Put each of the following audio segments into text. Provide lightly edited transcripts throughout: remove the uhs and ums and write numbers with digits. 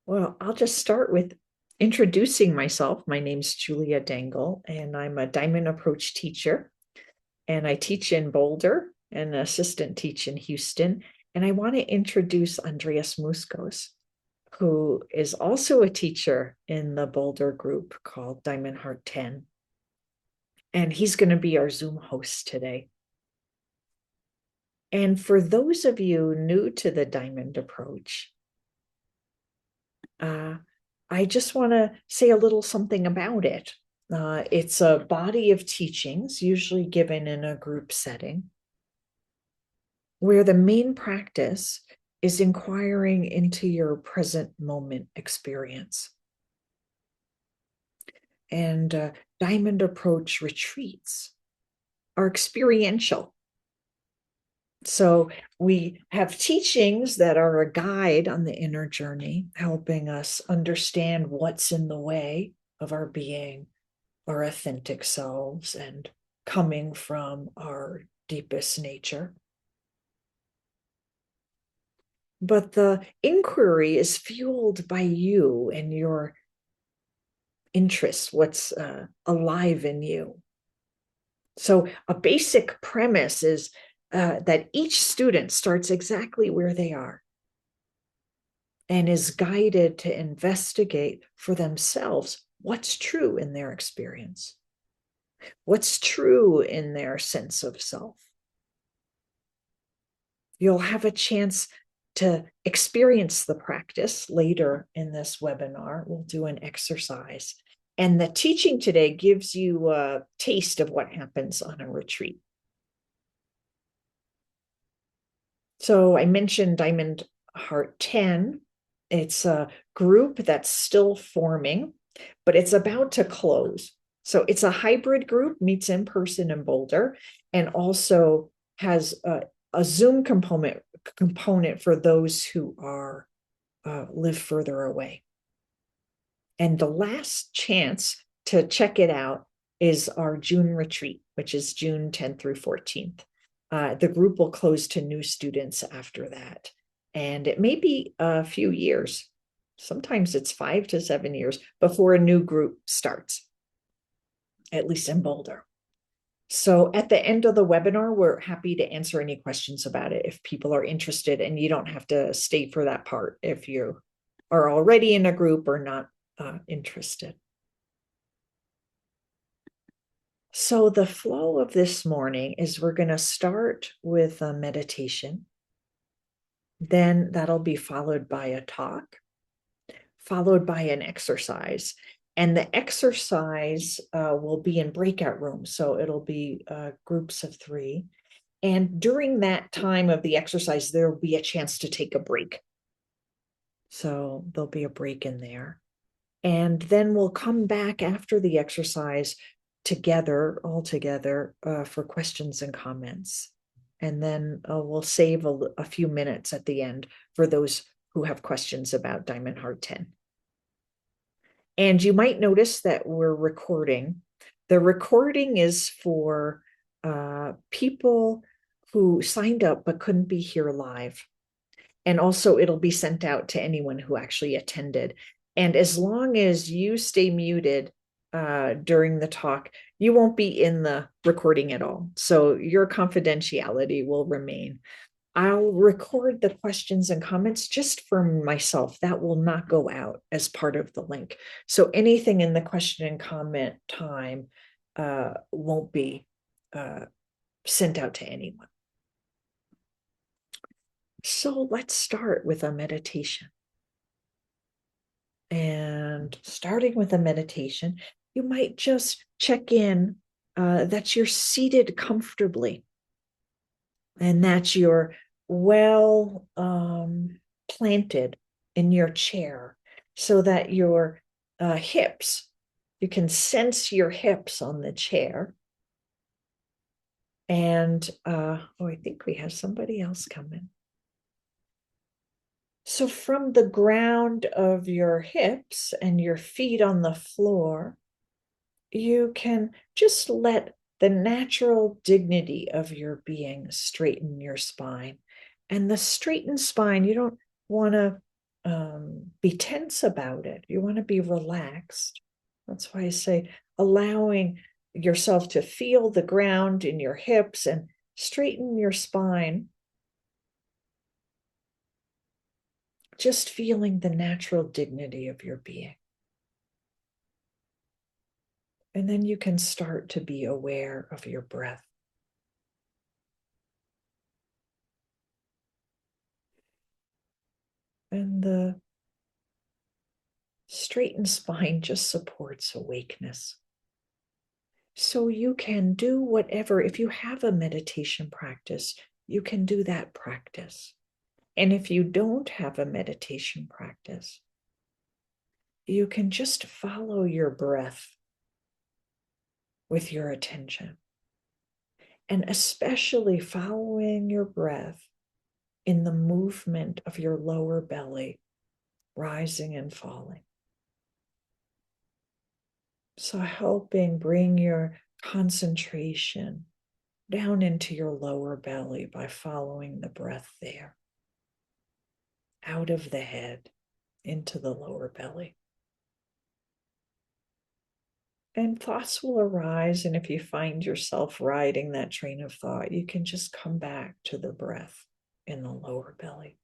Well, I'll just start with introducing myself. My name's Julia Dengel, and I'm a Diamond Approach teacher. And I teach in Boulder and assistant teach in Houston. And I want to introduce Andreas Muskos, who is also a teacher in the Boulder group called Diamond Heart 10. And he's going to be our Zoom host today. And for those of you new to the Diamond Approach, I just want to say a little something about it. It's a body of teachings, usually given in a group setting, where the main practice is inquiring into your present moment experience. And Diamond Approach retreats are experiential. So we have teachings that are a guide on the inner journey, helping us understand what's in the way of our being, our authentic selves, and coming from our deepest nature. But the inquiry is fueled by you and your interests, what's alive in you. So a basic premise is that each student starts exactly where they are and is guided to investigate for themselves what's true in their experience, what's true in their sense of self. You'll have a chance to experience the practice later in this webinar. We'll do an exercise. And the teaching today gives you a taste of what happens on a retreat. So I mentioned Diamond Heart 10. It's a group that's still forming, but it's about to close. So it's a hybrid group, meets in person in Boulder, and also has a Zoom component for those who are live further away. And the last chance to check it out is our June retreat, which is June 10th through 14th. The group will close to new students after that. And it may be a few years. Sometimes it's 5 to 7 years before a new group starts, at least in Boulder. So at the end of the webinar, we're happy to answer any questions about it if people are interested, and you don't have to stay for that part if you are already in a group or not interested. So the flow of this morning is we're going to start with a meditation. Then that'll be followed by a talk, followed by an exercise. And the exercise will be in breakout rooms. So it'll be groups of 3. And during that time of the exercise, there will be a chance to take a break. So there'll be a break in there. And then we'll come back after the exercise all together for questions and comments. And then we'll save a few minutes at the end for those who have questions about Diamond Heart 10. And you might notice that we're recording. The recording is for people who signed up but couldn't be here live. And also it'll be sent out to anyone who actually attended. And as long as you stay muted during the talk, you won't be in the recording at all. So your confidentiality will remain. I'll record the questions and comments just for myself. That will not go out as part of the link. So anything in the question and comment time won't be sent out to anyone. So let's start with a meditation. And starting with a meditation, you might just check in that you're seated comfortably and that you're well planted in your chair so that your hips, you can sense your hips on the chair. And I think we have somebody else coming. So from the ground of your hips and your feet on the floor, you can just let the natural dignity of your being straighten your spine. And the straightened spine, you don't want to be tense about it. You want to be relaxed. That's why I say allowing yourself to feel the ground in your hips and straighten your spine. Just feeling the natural dignity of your being. And then you can start to be aware of your breath. And the straightened spine just supports awakeness. So you can do whatever, if you have a meditation practice, you can do that practice. And if you don't have a meditation practice, you can just follow your breath with your attention. And especially following your breath in the movement of your lower belly, rising and falling. So helping bring your concentration down into your lower belly by following the breath there. Out of the head, into the lower belly. And thoughts will arise, and if you find yourself riding that train of thought, you can just come back to the breath in the lower belly.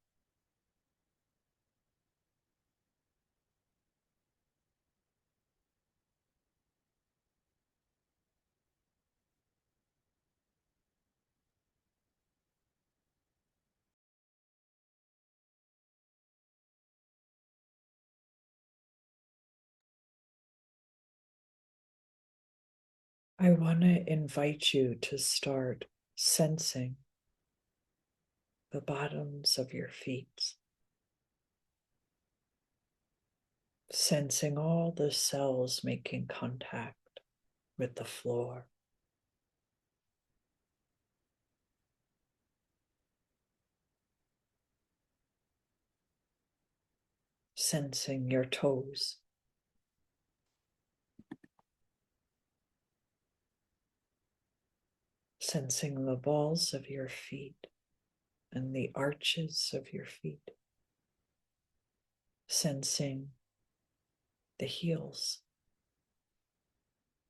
I want to invite you to start sensing the bottoms of your feet, sensing all the cells making contact with the floor. Sensing your toes. Sensing the balls of your feet and the arches of your feet. Sensing the heels.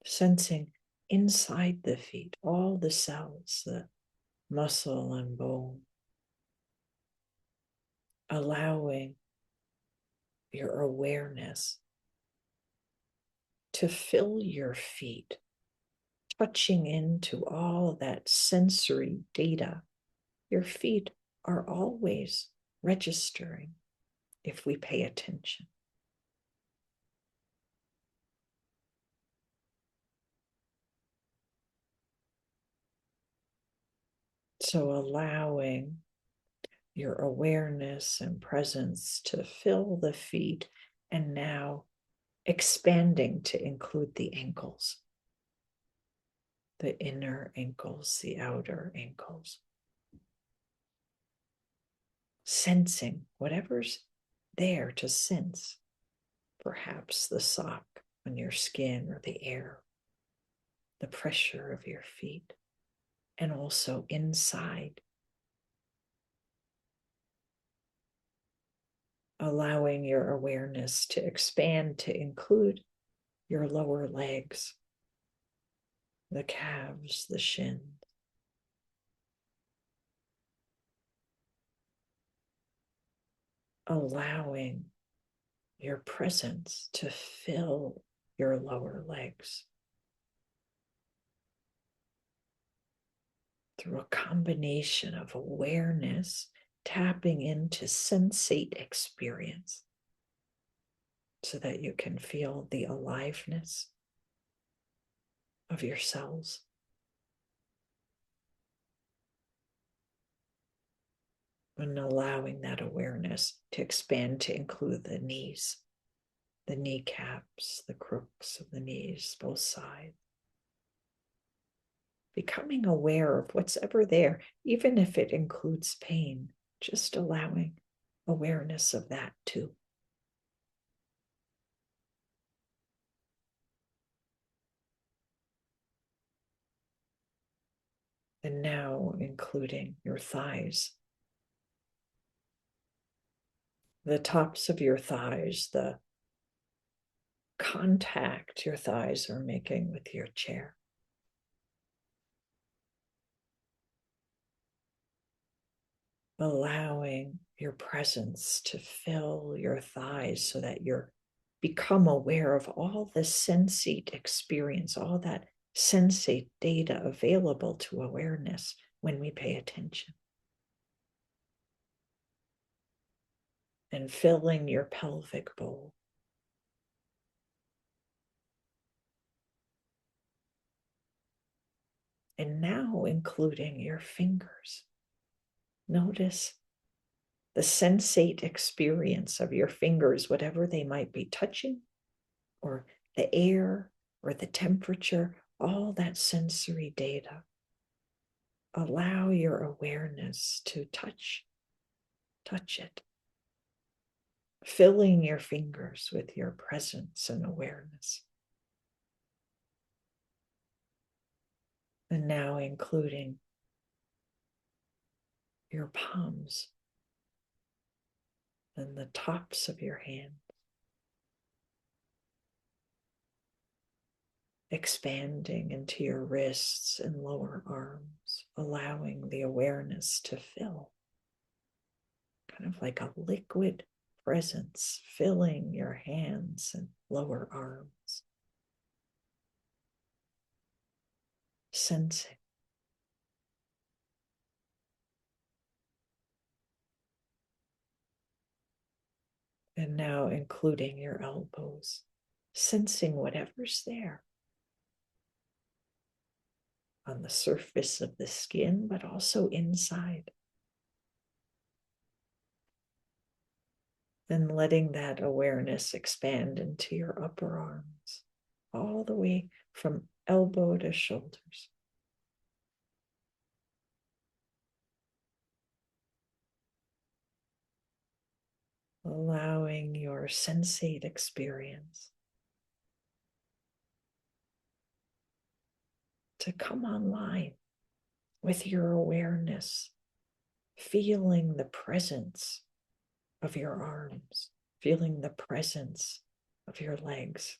Sensing inside the feet, all the cells, the muscle and bone. Allowing your awareness to fill your feet, touching into all that sensory data. Your feet are always registering if we pay attention. So allowing your awareness and presence to fill the feet, and now expanding to include the ankles, the inner ankles, the outer ankles. Sensing whatever's there to sense, perhaps the sock on your skin or the air, the pressure of your feet, and also inside. Allowing your awareness to expand to include your lower legs, the calves, the shins. Allowing your presence to fill your lower legs through a combination of awareness, tapping into sensate experience so that you can feel the aliveness of your cells. And allowing that awareness to expand to include the knees, the kneecaps, the crooks of the knees, both sides. Becoming aware of what's ever there, even if it includes pain, just allowing awareness of that too. And now including your thighs, the tops of your thighs, the contact your thighs are making with your chair. Allowing your presence to fill your thighs so that you're become aware of all the sensate experience, all that sensate data available to awareness when we pay attention. And filling your pelvic bowl. And now including your fingers. Notice the sensate experience of your fingers, whatever they might be touching, or the air, or the temperature, all that sensory data. Allow your awareness to touch it. Filling your fingers with your presence and awareness. And now including your palms and the tops of your hands. Expanding into your wrists and lower arms, allowing the awareness to fill. Kind of like a liquid presence, filling your hands and lower arms. Sensing. And now including your elbows, sensing whatever's there on the surface of the skin, but also inside. And letting that awareness expand into your upper arms, all the way from elbow to shoulders. Allowing your sensate experience to come online with your awareness, feeling the presence of your arms, feeling the presence of your legs.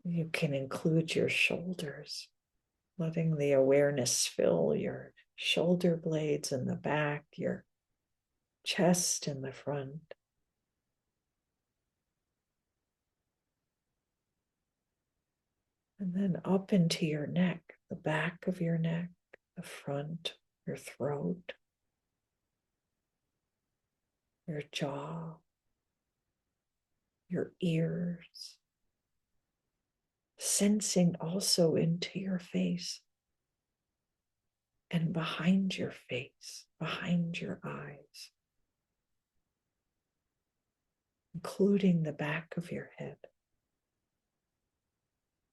You can include your shoulders, letting the awareness fill your shoulder blades in the back, your chest in the front. And then up into your neck, the back of your neck, the front, your throat, your jaw, your ears. Sensing also into your face and behind your face, behind your eyes, including the back of your head.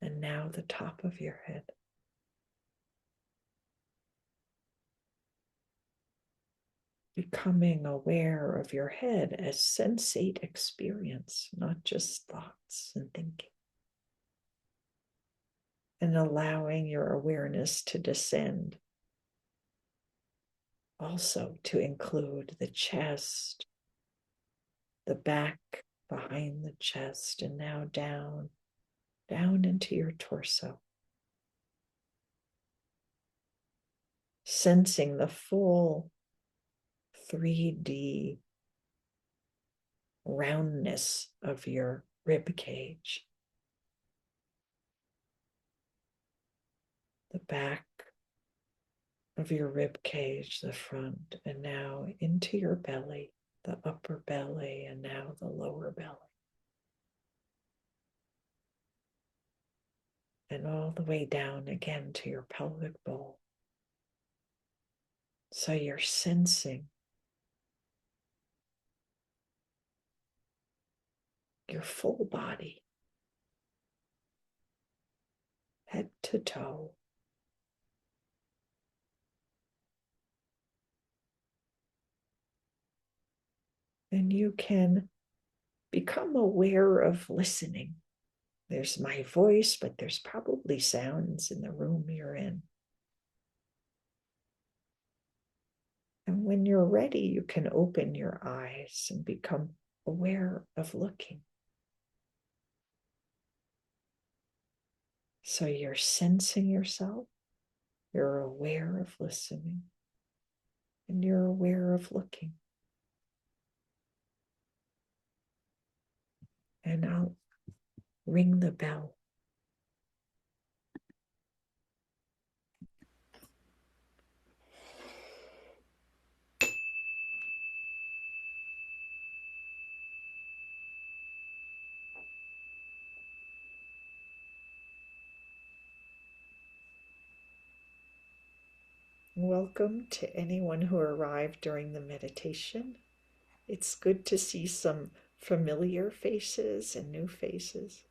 And now the top of your head. Becoming aware of your head as sensate experience, not just thoughts and thinking. And allowing your awareness to descend, also to include the chest, the back behind the chest, and now down into your torso. Sensing the full 3D roundness of your rib cage. The back of your rib cage, the front, and now into your belly, the upper belly, and now the lower belly. And all the way down again to your pelvic bowl. So you're sensing your full body, head to toe. And you can become aware of listening. There's my voice, but there's probably sounds in the room you're in. when you're ready, you can open your eyes and become aware of looking. So you're sensing yourself, you're aware of listening, and you're aware of looking. And I'll ring the bell. Welcome to anyone who arrived during the meditation. It's good to see some familiar faces and new faces.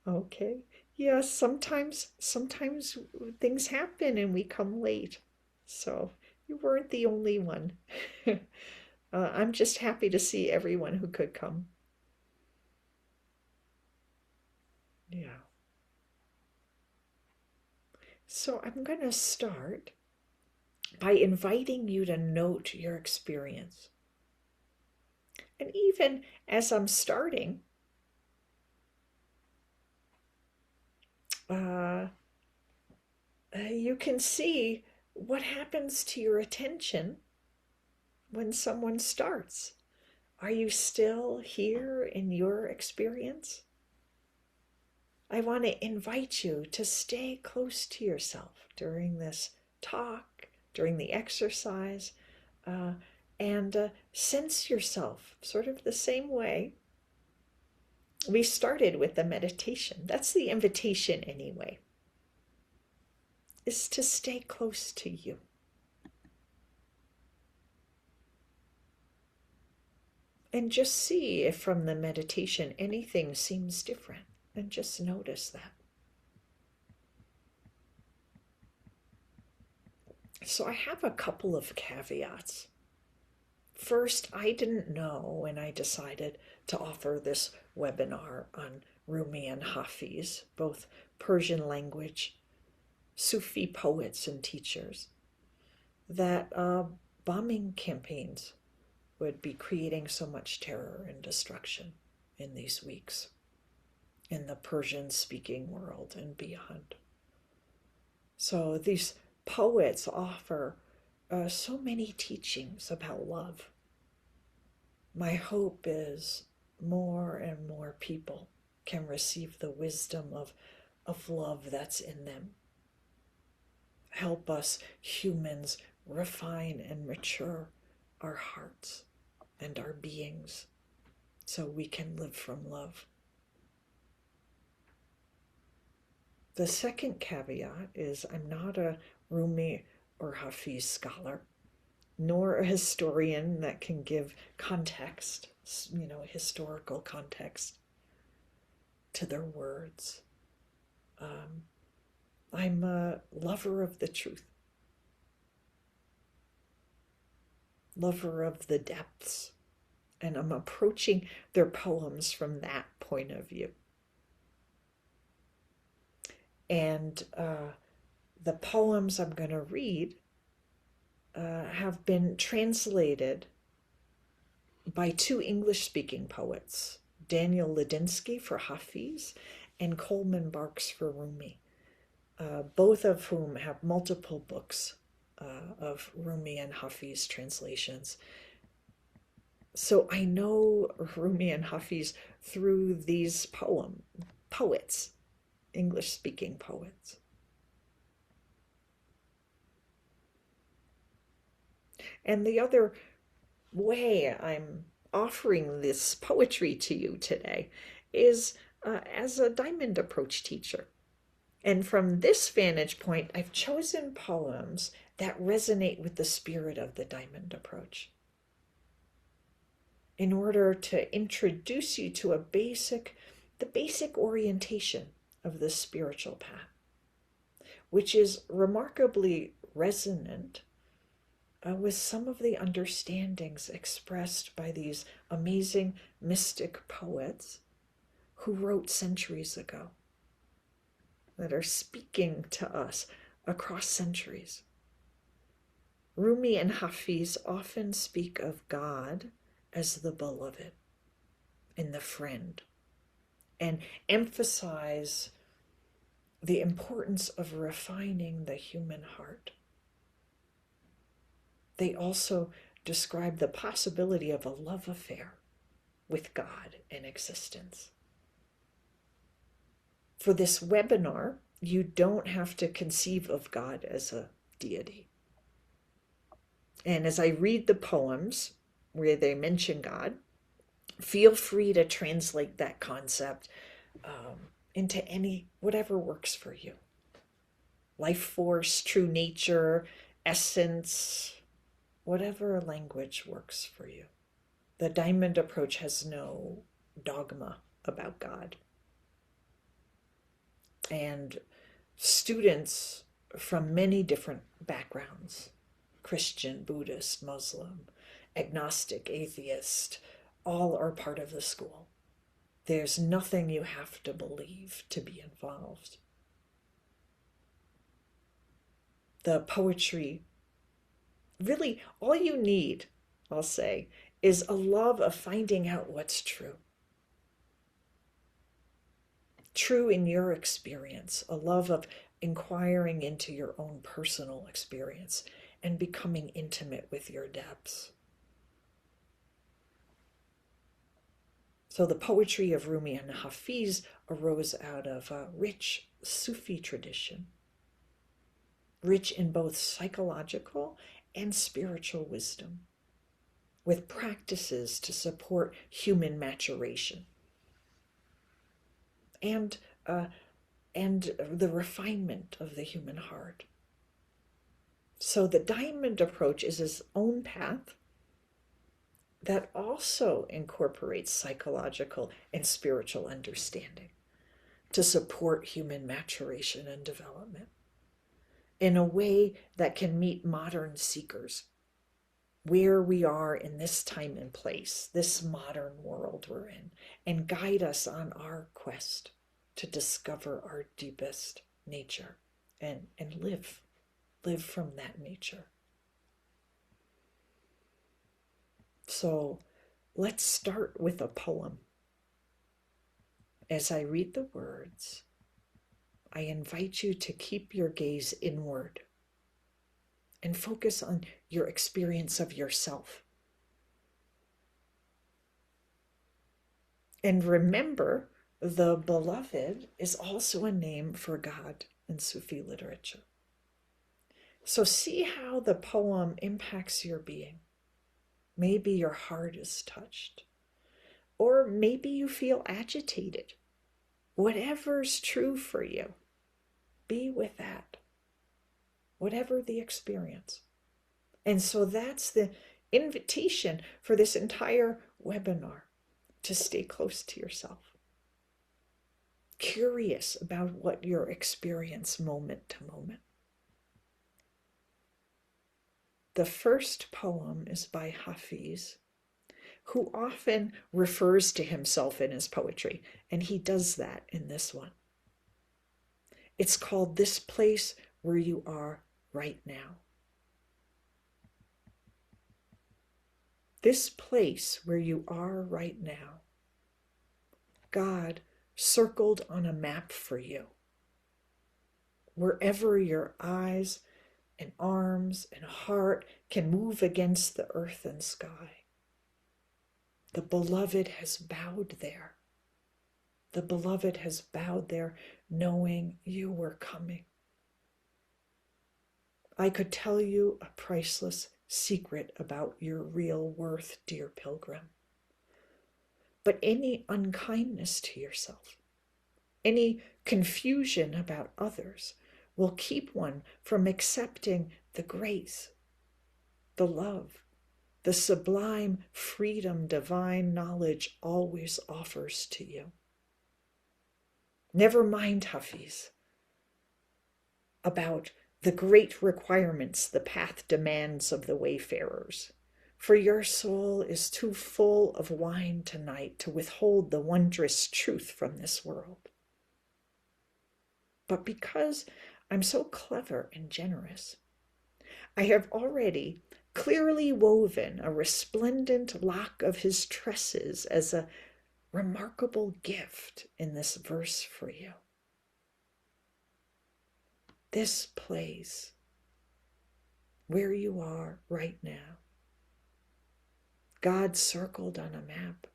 Okay. Yes, sometimes things happen and we come late. So you weren't the only one. I'm just happy to see everyone who could come. Yeah. So I'm going to start by inviting you to note your experience. And even as I'm starting, you can see what happens to your attention when someone starts. Are you still here in your experience? I want to invite you to stay close to yourself during this talk, during the exercise, and sense yourself sort of the same way we started with the meditation. That's the invitation anyway, is to stay close to you. And just see if from the meditation anything seems different, and just notice that. So I have a couple of caveats. First, I didn't know when I decided to offer this webinar on Rumi and Hafiz, both Persian language, Sufi poets and teachers, that bombing campaigns would be creating so much terror and destruction in these weeks in the Persian-speaking world and beyond. So these poets offer so many teachings about love. My hope is more and more people can receive the wisdom of love that's in them. Help us humans refine and mature our hearts and our beings so we can live from love. The second caveat is I'm not a Rumi or Hafiz scholar, nor a historian that can give context, historical context to their words. I'm a lover of the truth, lover of the depths, and I'm approaching their poems from that point of view. And the poems I'm going to read have been translated by two English-speaking poets, Daniel Ladinsky for Hafiz and Coleman Barks for Rumi, both of whom have multiple books of Rumi and Hafiz translations. So I know Rumi and Hafiz through these poets, English-speaking poets. And the other way I'm offering this poetry to you today is as a diamond approach teacher. And from this vantage point, I've chosen poems that resonate with the spirit of the diamond approach in order to introduce you to the basic orientation of the spiritual path, which is remarkably resonant with some of the understandings expressed by these amazing mystic poets who wrote centuries ago, that are speaking to us across centuries. Rumi and Hafiz often speak of God as the beloved and the friend, and emphasize the importance of refining the human heart. They also describe the possibility of a love affair with God and existence. For this webinar, you don't have to conceive of God as a deity. And as I read the poems where they mention God, feel free to translate that concept into whatever works for you. Life force, true nature, essence, whatever language works for you. The diamond approach has no dogma about God. And students from many different backgrounds, Christian, Buddhist, Muslim, agnostic, atheist, all are part of the school. There's nothing you have to believe to be involved. The poetry, really all you need, I'll say, is a love of finding out what's true. True in your experience, a love of inquiring into your own personal experience and becoming intimate with your depths. So the poetry of Rumi and Hafiz arose out of a rich Sufi tradition, rich in both psychological and spiritual wisdom, with practices to support human maturation and the refinement of the human heart. So the diamond approach is its own path that also incorporates psychological and spiritual understanding to support human maturation and development in a way that can meet modern seekers where we are in this time and place, this modern world we're in, and guide us on our quest to discover our deepest nature and live from that nature. So let's start with a poem. As I read the words, I invite you to keep your gaze inward and focus on your experience of yourself. And remember, the beloved is also a name for God in Sufi literature. So see how the poem impacts your being. Maybe your heart is touched, or maybe you feel agitated. Whatever's true for you, be with that, whatever the experience. And so that's the invitation for this entire webinar, to stay close to yourself, curious about what your experience moment to moment. The first poem is by Hafiz, who often refers to himself in his poetry, and he does that in this one. It's called This Place Where You Are Right Now. This place where you are right now, God circled on a map for you. Wherever your eyes and arms and heart can move against the earth and sky, the beloved has bowed there. The beloved has bowed there knowing you were coming. I could tell you a priceless secret about your real worth, dear pilgrim. But any unkindness to yourself, any confusion about others, will keep one from accepting the grace, the love, the sublime freedom divine knowledge always offers to you. Never mind, Hafiz, about the great requirements the path demands of the wayfarers, for your soul is too full of wine tonight to withhold the wondrous truth from this world. But because I'm so clever and generous. I have already clearly woven a resplendent lock of his tresses as a remarkable gift in this verse for you. This place, where you are right now, God circled on a map.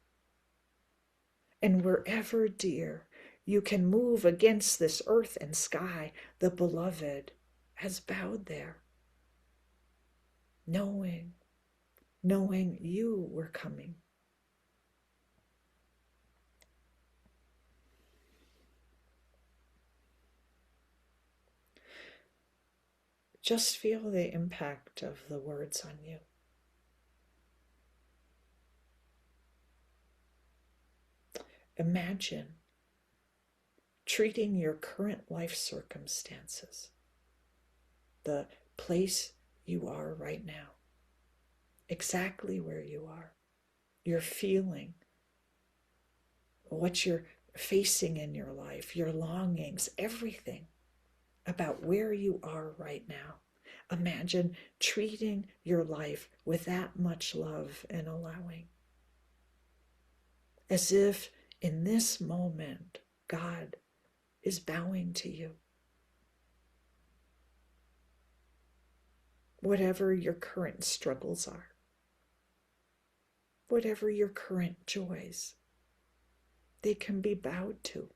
And wherever, dear, you can move against this earth and sky, the beloved has bowed there, knowing you were coming. Just feel the impact of the words on you. Imagine treating your current life circumstances, the place you are right now, exactly where you are, your feeling, what you're facing in your life, your longings, everything about where you are right now. Imagine treating your life with that much love and allowing, as if in this moment God is bowing to you. Whatever your current struggles are, whatever your current joys, they can be bowed to,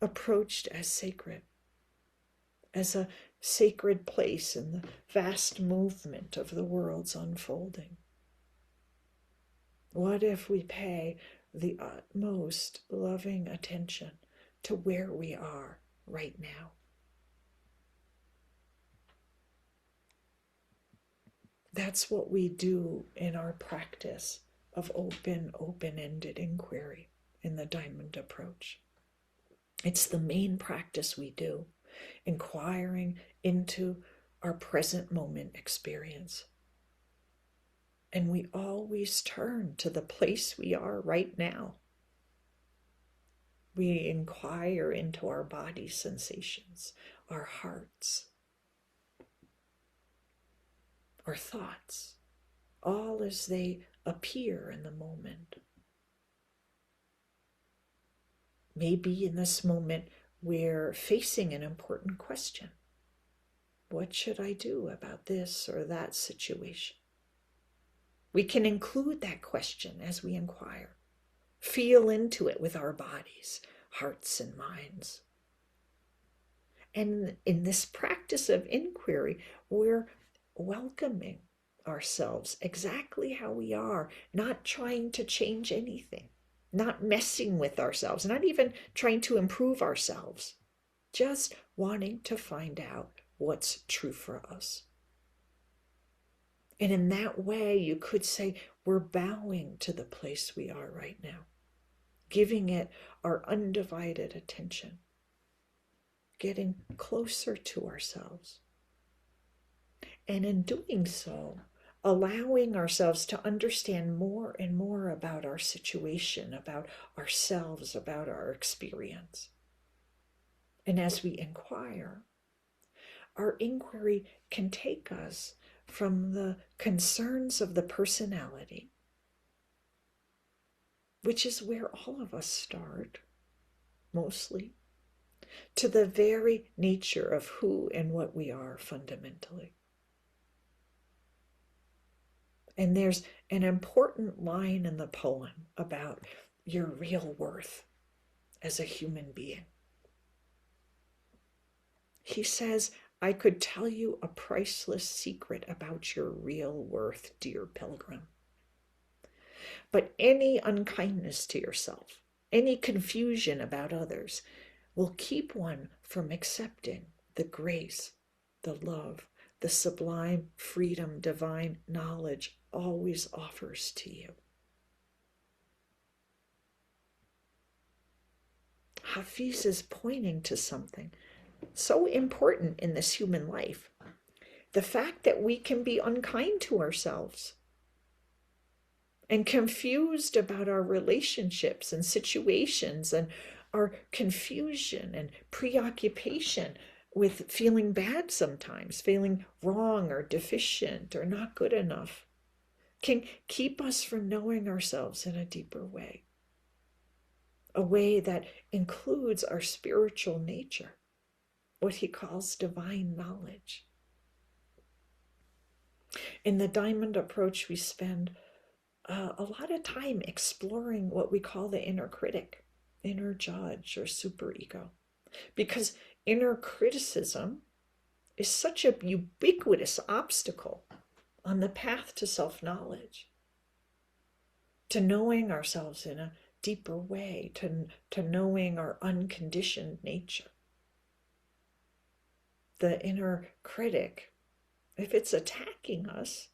approached as sacred, as a sacred place in the vast movement of the world's unfolding. What if we pay the utmost loving attention to where we are right now? That's what we do in our practice of open-ended inquiry in the Diamond Approach. It's the main practice we do, inquiring into our present moment experience. And we always turn to the place we are right now. We inquire into our body sensations, our hearts, our thoughts, all as they appear in the moment. Maybe in this moment we're facing an important question. What should I do about this or that situation? We can include that question as we inquire. Feel into it with our bodies, hearts, and minds. And in this practice of inquiry, we're welcoming ourselves exactly how we are, not trying to change anything, not messing with ourselves, not even trying to improve ourselves, just wanting to find out what's true for us. And in that way, you could say we're bowing to the place we are right now, giving it our undivided attention, getting closer to ourselves. And in doing so, allowing ourselves to understand more and more about our situation, about ourselves, about our experience. And as we inquire, our inquiry can take us from the concerns of the personality, which is where all of us start, mostly, to the very nature of who and what we are fundamentally. And there's an important line in the poem about your real worth as a human being. He says, I could tell you a priceless secret about your real worth, dear pilgrim. But any unkindness to yourself, any confusion about others, will keep one from accepting the grace, the love, the sublime freedom divine knowledge always offers to you. Hafiz is pointing to something so important in this human life. The fact that we can be unkind to ourselves and confused about our relationships and situations, and our confusion and preoccupation with feeling bad sometimes, feeling wrong or deficient or not good enough, can keep us from knowing ourselves in a deeper way, a way that includes our spiritual nature, what he calls divine knowledge. In the diamond approach, we spend a lot of time exploring what we call the inner critic, inner judge, or superego, because inner criticism is such a ubiquitous obstacle on the path to self-knowledge, to knowing ourselves in a deeper way, to knowing our unconditioned nature. The inner critic, if it's attacking us,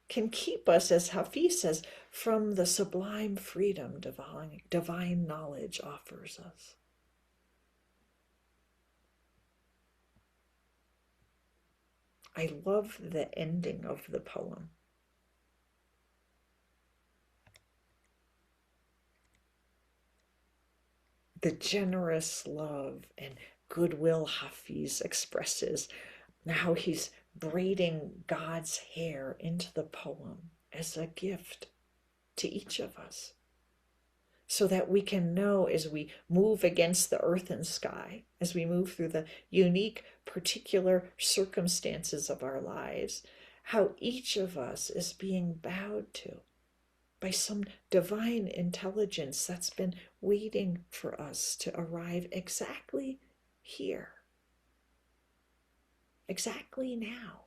can keep us, as Hafiz says, from the sublime freedom divine knowledge offers us. I love the ending of the poem. The generous love and goodwill Hafiz expresses, how he's braiding God's hair into the poem as a gift to each of us, so that we can know as we move against the earth and sky, as we move through the unique, particular circumstances of our lives, how each of us is being bowed to by some divine intelligence that's been waiting for us to arrive exactly here, exactly now.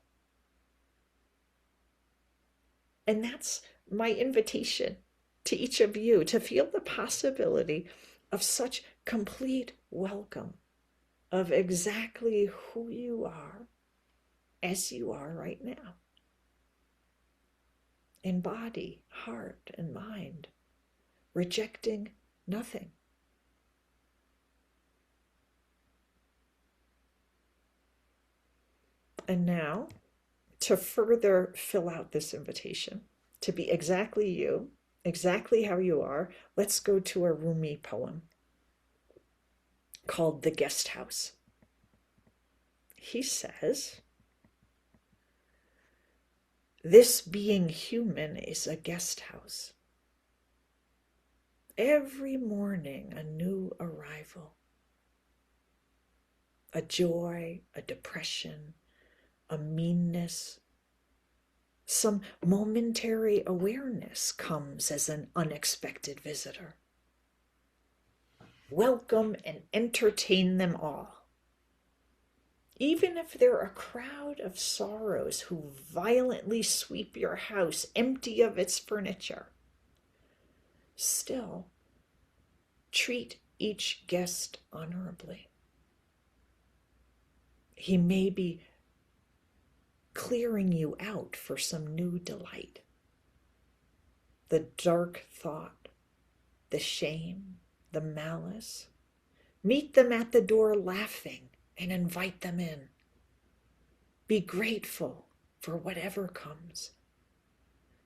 And that's my invitation to each of you, to feel the possibility of such complete welcome, of exactly who you are as you are right now, in body, heart, and mind, rejecting nothing. And now, to further fill out this invitation, to be exactly you, exactly how you are, let's go to a Rumi poem called The Guest House. He says, "This being human is a guest house. Every morning a new arrival, a joy, a depression, a meanness. Some momentary awareness comes as an unexpected visitor. Welcome and entertain them all. Even if they're a crowd of sorrows who violently sweep your house empty of its furniture, still treat each guest honorably. He may be clearing you out for some new delight. The dark thought, the shame, the malice. Meet them at the door laughing and invite them in. Be grateful for whatever comes,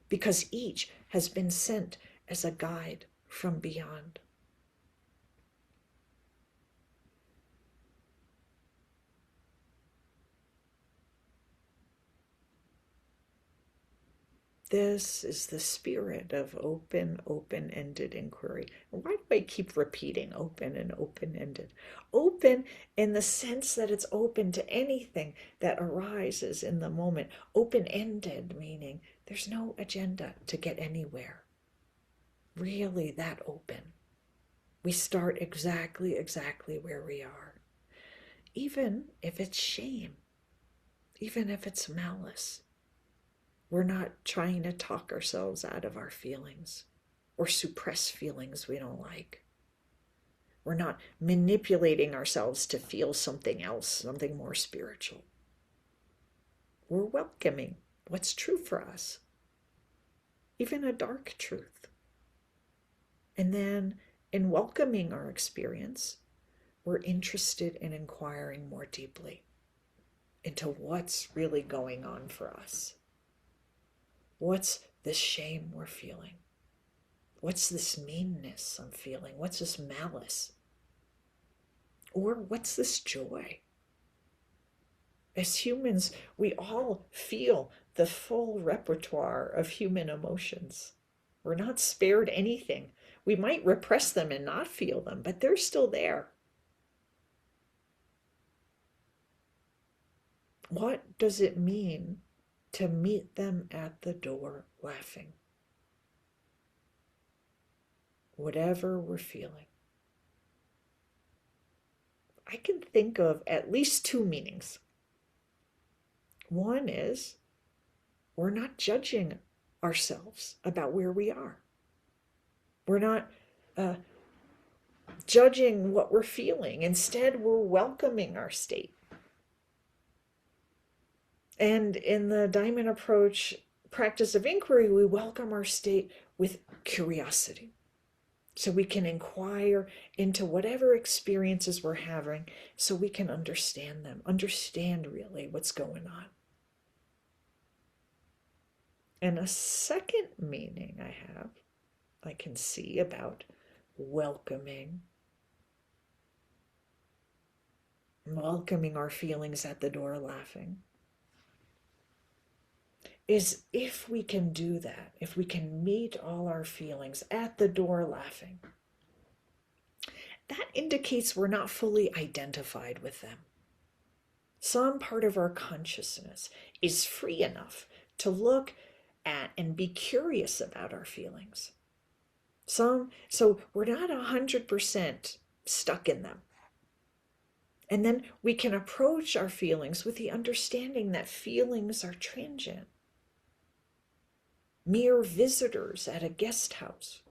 because each has been sent as a guide from beyond." This is the spirit of open-ended inquiry. Why do I keep repeating open and open-ended? Open in the sense that it's open to anything that arises in the moment. Open-ended meaning there's no agenda to get anywhere. Really that open. We start exactly where we are. Even if it's shame, even if it's malice. We're not trying to talk ourselves out of our feelings or suppress feelings we don't like. We're not manipulating ourselves to feel something else, something more spiritual. We're welcoming what's true for us, even a dark truth. And then in welcoming our experience, we're interested in inquiring more deeply into what's really going on for us. What's this shame we're feeling? What's this meanness I'm feeling? What's this malice? Or what's this joy? As humans, we all feel the full repertoire of human emotions. We're not spared anything. We might repress them and not feel them, but they're still there. What does it mean to meet them at the door laughing? Whatever we're feeling. I can think of at least two meanings. One is we're not judging ourselves about where we are. We're not judging what we're feeling. Instead, we're welcoming our state. And in the Diamond Approach practice of inquiry, we welcome our state with curiosity. So we can inquire into whatever experiences we're having so we can understand them, understand really what's going on. And a second meaning I can see about welcoming our feelings at the door laughing, is if we can do that, if we can meet all our feelings at the door laughing, that indicates we're not fully identified with them. Some part of our consciousness is free enough to look at and be curious about our feelings. So we're not 100% stuck in them. And then we can approach our feelings with the understanding that feelings are transient, mere visitors at a guest house,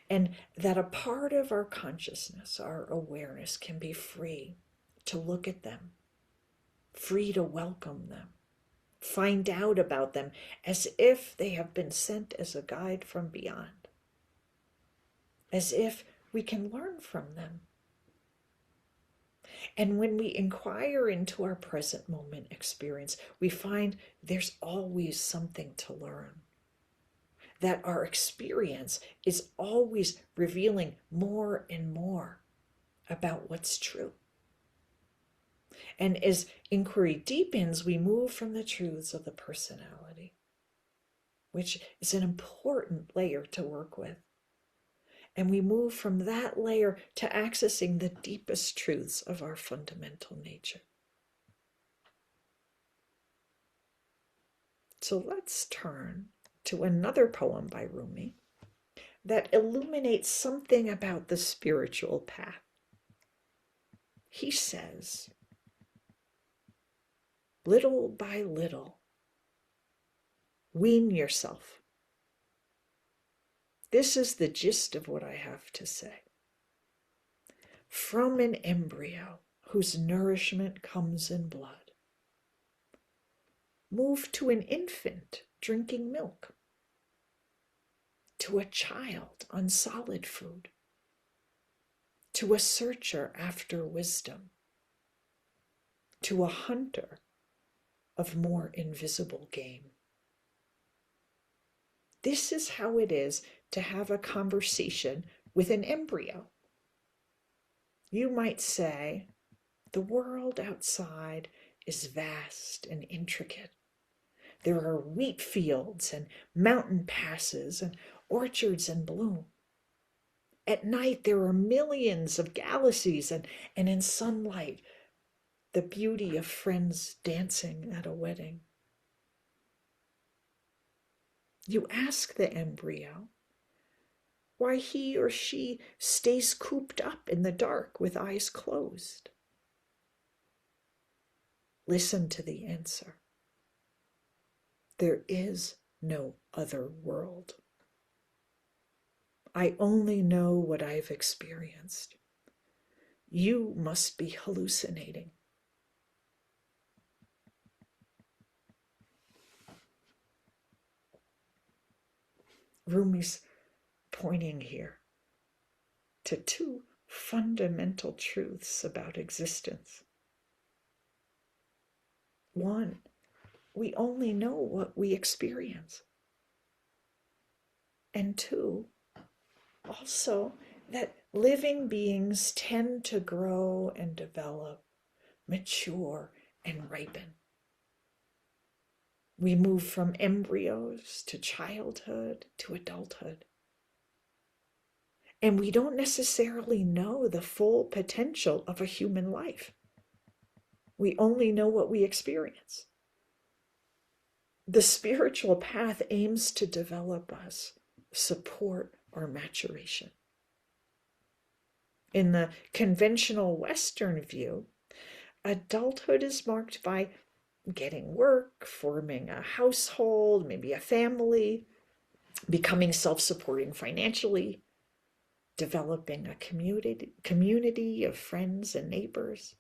and that a part of our consciousness, our awareness, can be free to look at them, free to welcome them, find out about them as if they have been sent as a guide from beyond, as if we can learn from them. And when we inquire into our present moment experience, we find there's always something to learn. That our experience is always revealing more and more about what's true. And as inquiry deepens, we move from the truths of the personality, which is an important layer to work with. And we move from that layer to accessing the deepest truths of our fundamental nature. So let's turn to another poem by Rumi that illuminates something about the spiritual path. He says, little by little, wean yourself. This is the gist of what I have to say. From an embryo whose nourishment comes in blood, move to an infant drinking milk, to a child on solid food, to a searcher after wisdom, to a hunter of more invisible game. This is how it is to have a conversation with an embryo. You might say, the world outside is vast and intricate. There are wheat fields and mountain passes and orchards in bloom. At night, there are millions of galaxies, and in sunlight, the beauty of friends dancing at a wedding. You ask the embryo why he or she stays cooped up in the dark with eyes closed. Listen to the answer. There is no other world. I only know what I've experienced. You must be hallucinating. Rumi's pointing here to two fundamental truths about existence. One, we only know what we experience. And two, also that living beings tend to grow and develop, mature, and ripen. We move from embryos to childhood to adulthood. And we don't necessarily know the full potential of a human life. We only know what we experience. The spiritual path aims to develop us, support our maturation. In the conventional Western view, adulthood is marked by getting work, forming a household, maybe a family, becoming self-supporting financially, developing a community of friends and neighbors.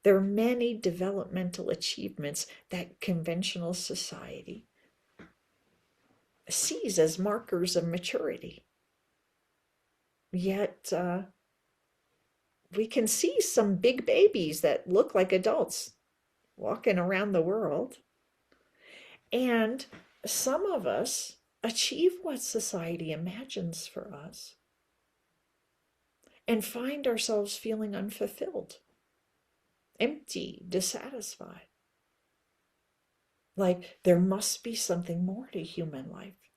There are many developmental achievements that conventional society sees as markers of maturity. Yet we can see some big babies that look like adults walking around the world. And some of us achieve what society imagines for us and find ourselves feeling unfulfilled, empty, dissatisfied. Like there must be something more to human life,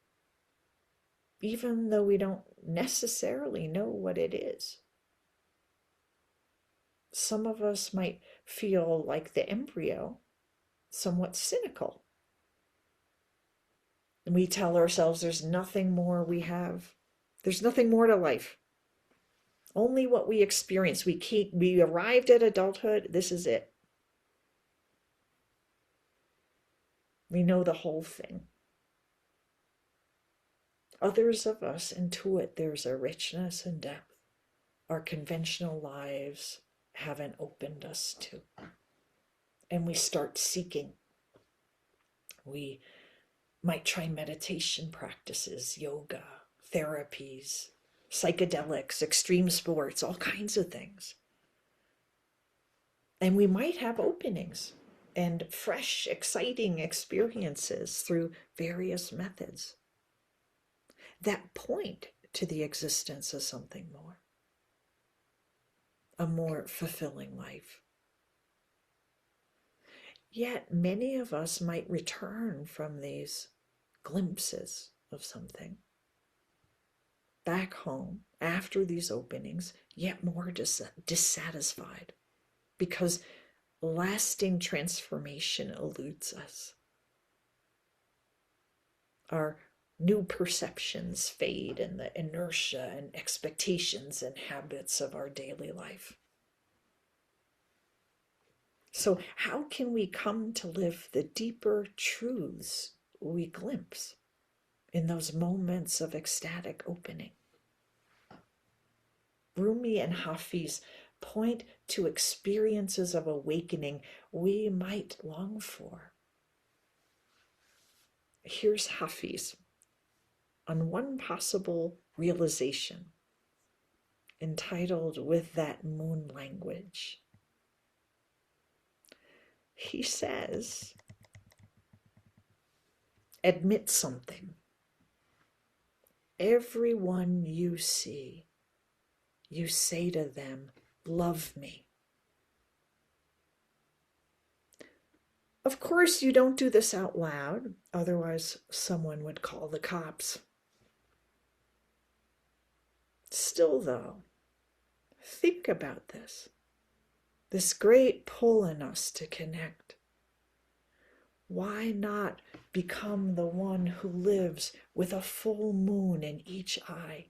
even though we don't necessarily know what it is. Some of us might feel like the embryo, somewhat cynical. We tell ourselves there's nothing more we have. There's nothing more to life. Only what we experience. We arrived at adulthood. This is it. We know the whole thing. Others of us intuit there's a richness and depth our conventional lives haven't opened us to. And we start seeking. We might try meditation practices, yoga, therapies, psychedelics, extreme sports, all kinds of things. And we might have openings and fresh, exciting experiences through various methods that point to the existence of something more, a more fulfilling life. Yet many of us might return from these glimpses of something back home after these openings, yet more dissatisfied because lasting transformation eludes us. Our new perceptions fade in the inertia and expectations and habits of our daily life. So how can we come to live the deeper truths we glimpse in those moments of ecstatic opening? Rumi and Hafiz point to experiences of awakening we might long for. Here's Hafiz on one possible realization entitled "With That Moon Language." He says, admit something. Everyone you see, you say to them, love me. Of course, you don't do this out loud, otherwise someone would call the cops. Still, though, think about this great pull in us to connect. Why not become the one who lives with a full moon in each eye,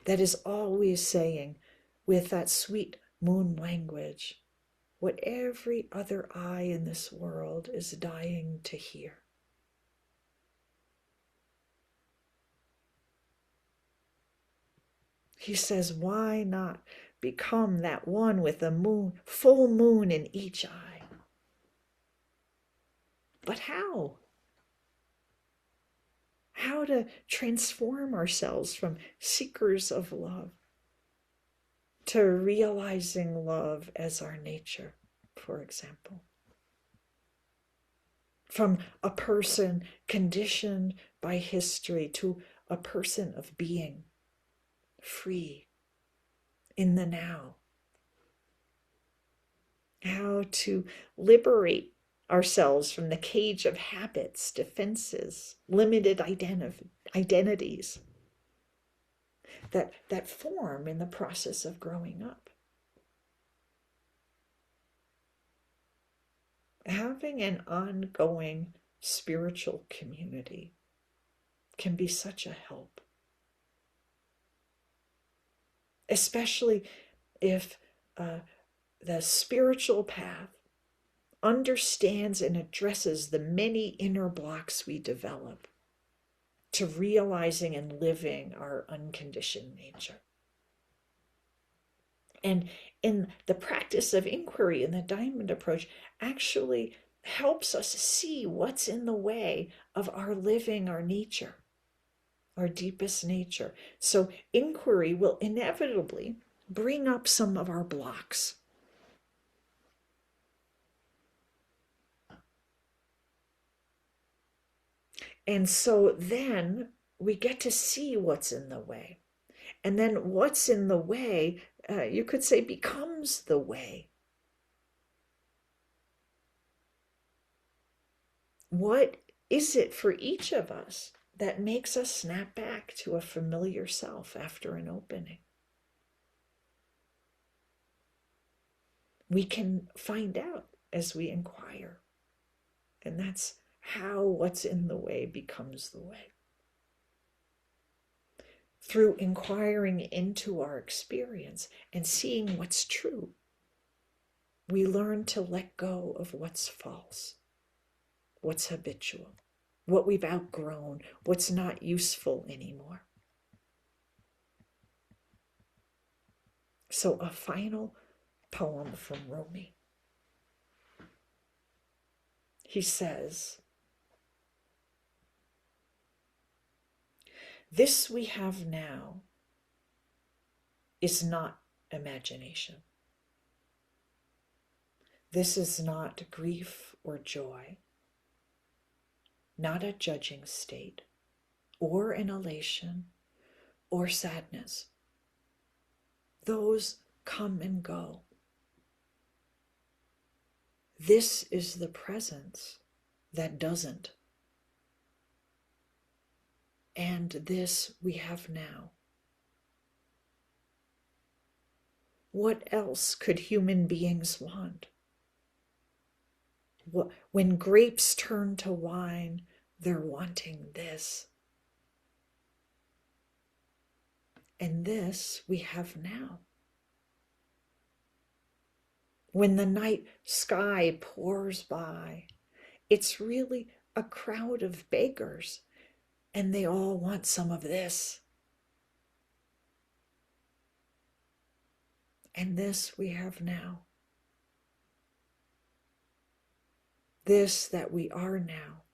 that is always saying, with that sweet moon language, what every other eye in this world is dying to hear? He says, why not become that one with a moon, full moon in each eye? But how? How to transform ourselves from seekers of love to realizing love as our nature, for example. From a person conditioned by history to a person of being, free, in the now. how to liberate ourselves from the cage of habits, defenses, limited identities that form in the process of growing up. Having an ongoing spiritual community can be such a help, especially if the spiritual path understands and addresses the many inner blocks we develop to realizing and living our unconditioned nature. And in the practice of inquiry in the diamond approach actually helps us see what's in the way of our living our nature, our deepest nature. So inquiry will inevitably bring up some of our blocks. And so then we get to see what's in the way. And then what's in the way, you could say, becomes the way. What is it for each of us that makes us snap back to a familiar self after an opening? We can find out as we inquire. And that's how what's in the way becomes the way. Through inquiring into our experience and seeing what's true, we learn to let go of what's false, what's habitual, what we've outgrown, what's not useful anymore. So a final poem from Rumi. He says, "This we have now is not imagination. This is not grief or joy, not a judging state, or an elation, or sadness. Those come and go. This is the presence that doesn't. And this we have now. What else could human beings want? When grapes turn to wine, they're wanting this. And this we have now. When the night sky pours by, it's really a crowd of beggars, and they all want some of this. And this we have now. This that we are now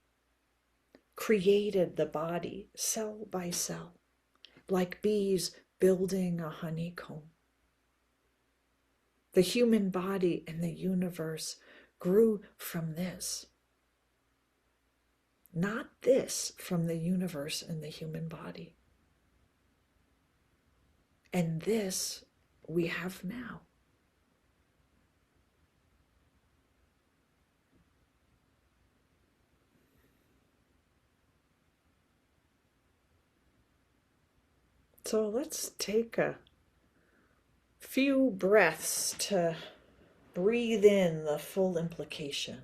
created the body cell by cell, like bees building a honeycomb. The human body and the universe grew from this. Not this from the universe and the human body. And this we have now. So let's take a few breaths to breathe in the full implication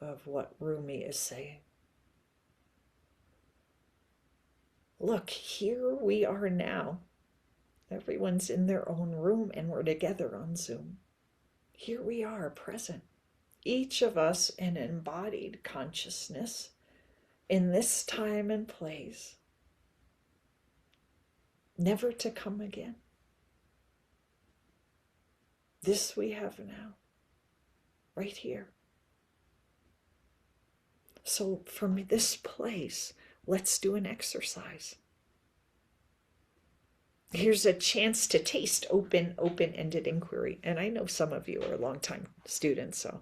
of what Rumi is saying. Look, here we are now. Everyone's in their own room and we're together on Zoom. Here we are, present. Each of us an embodied consciousness in this time and place, never to come again. This we have now, right here. So from this place, let's do an exercise. Here's a chance to taste open-ended inquiry. And I know some of you are longtime students, so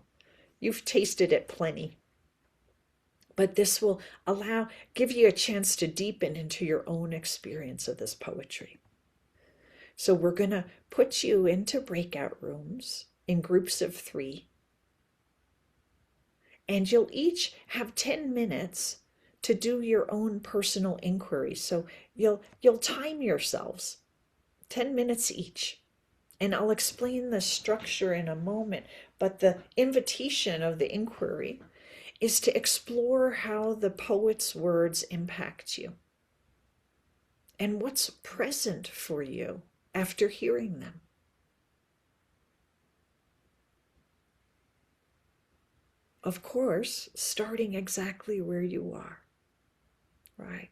you've tasted it plenty. But this will give you a chance to deepen into your own experience of this poetry. So we're going to put you into breakout rooms in groups of 3, and you'll each have 10 minutes to do your own personal inquiry. So you'll time yourselves 10 minutes each. And I'll explain the structure in a moment, but the invitation of the inquiry is to explore how the poet's words impact you and what's present for you after hearing them. Of course, starting exactly where you are, right?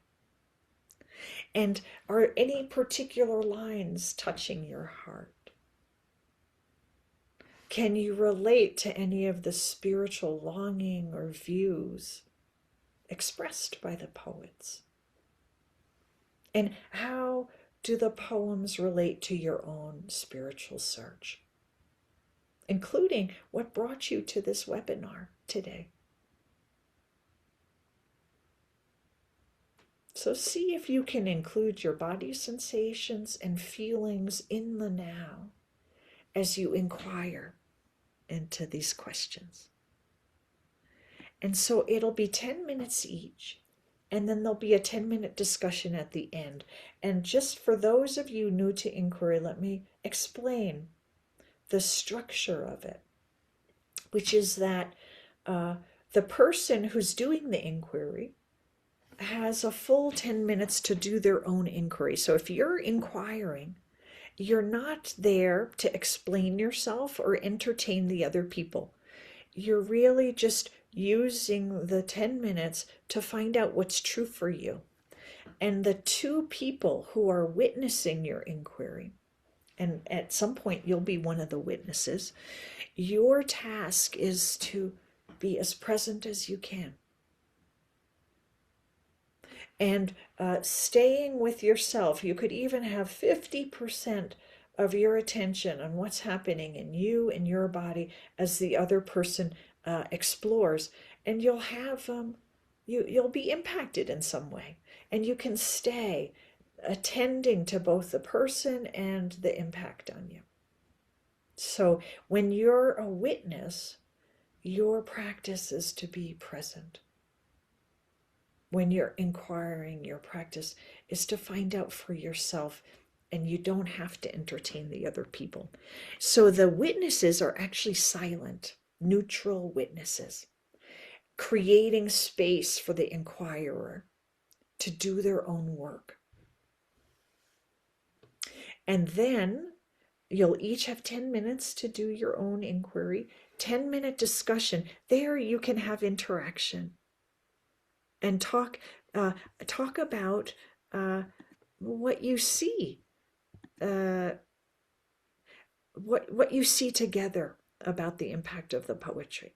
And are any particular lines touching your heart? Can you relate to any of the spiritual longing or views expressed by the poets? And how do the poems relate to your own spiritual search, including what brought you to this webinar today? So see if you can include your body sensations and feelings in the now as you inquire into these questions. And so it'll be 10 minutes each, and then there'll be a 10-minute discussion at the end. And just for those of you new to inquiry, let me explain the structure of it, which is that the person who's doing the inquiry has a full 10 minutes to do their own inquiry. So if you're inquiring, you're not there to explain yourself or entertain the other people. You're really just using the 10 minutes to find out what's true for you. And the 2 people who are witnessing your inquiry, and at some point you'll be one of the witnesses, your task is to be as present as you can. And staying with yourself. You could even have 50% of your attention on what's happening in you and your body as the other person explores, and you'll have you'll be impacted in some way, and you can stay attending to both the person and the impact on you. So when you're a witness, your practice is to be present. When you're inquiring, your practice is to find out for yourself, and you don't have to entertain the other people. So the witnesses are actually silent, neutral witnesses, creating space for the inquirer to do their own work. And then you'll each have 10 minutes to do your own inquiry, 10-minute discussion. There you can have interaction and talk about what you see, what you see together about the impact of the poetry.